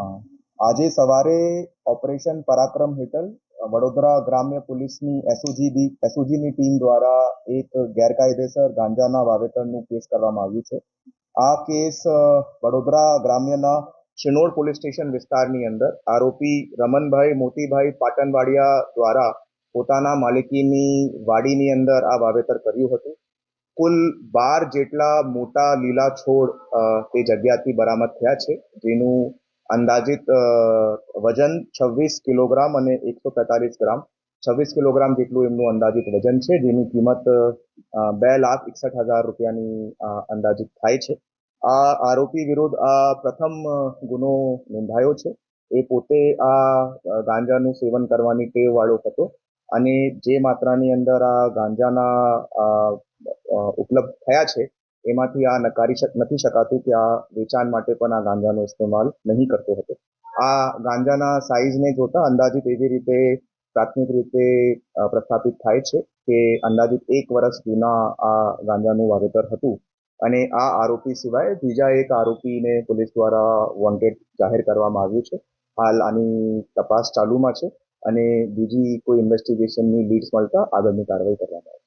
અ, આજે સવારે ઓપરેશન પરાક્રમ હેઠળ વડોદરા ગ્રામ્ય પોલીસની એસઓજીની ટીમ દ્વારા એક ગેરકાયદેસર ગાંજાના વાવેતરનું કેસ કરવામાં આવ્યું છે. આ કેસ વડોદરા ગ્રામ્યના શિનોડ પોલીસ સ્ટેશન વિસ્તારની અંદર આરોપી રમનભાઈ મોતીભાઈ પાટણવાડિયા દ્વારા પોતાના માલિકીની વાડીની અંદર આ વાવેતર કર્યું હતું. કુલ 12 જેટલા મોટા લીલા છોડ તે જગ્યાથી બરામદ થયા છે, જેનું અંદાજિત વજન 26 કિલોગ્રામ અને 145 ગ્રામ 26 કિલોગ્રામ જેટલું એમનું અંદાજિત વજન છે, જેની કિંમત 2,61,000 રૂપિયાની અંદાજિત થાય છે. આ આરોપી વિરુદ્ધ આ પ્રથમ ગુનો નોંધાયો છે. એ પોતે આ ગાંજાનું સેવન કરવાની ટેવ વાળો હતો અને જે માત્રાની અંદર આ ગાંજાના ઉપલબ્ધ થયા છે એમાંથી આ નથી શકાતું કે આ વેચાણ માટે પણ આ ગાંજાનો ઇસ્તેમાલ નહીં કરતો હતો. આ ગાંજાના સાઇઝને જોતા અંદાજિત એવી રીતે પ્રાથમિક રીતે પ્રસ્થાપિત થાય છે કે અંદાજિત 1 વર્ષ જૂના આ ગાંજાનું વાવેતર હતું અને આ આરોપી સિવાય બીજા એક આરોપીને પોલીસ દ્વારા વોન્ટેડ જાહેર કરવામાં આવ્યું છે. હાલ આની તપાસ ચાલુમાં છે અને બીજી કોઈ ઇન્વેસ્ટિગેશનની લીડ્સ મળતા આગળની કાર્યવાહી કરવામાં આવશે.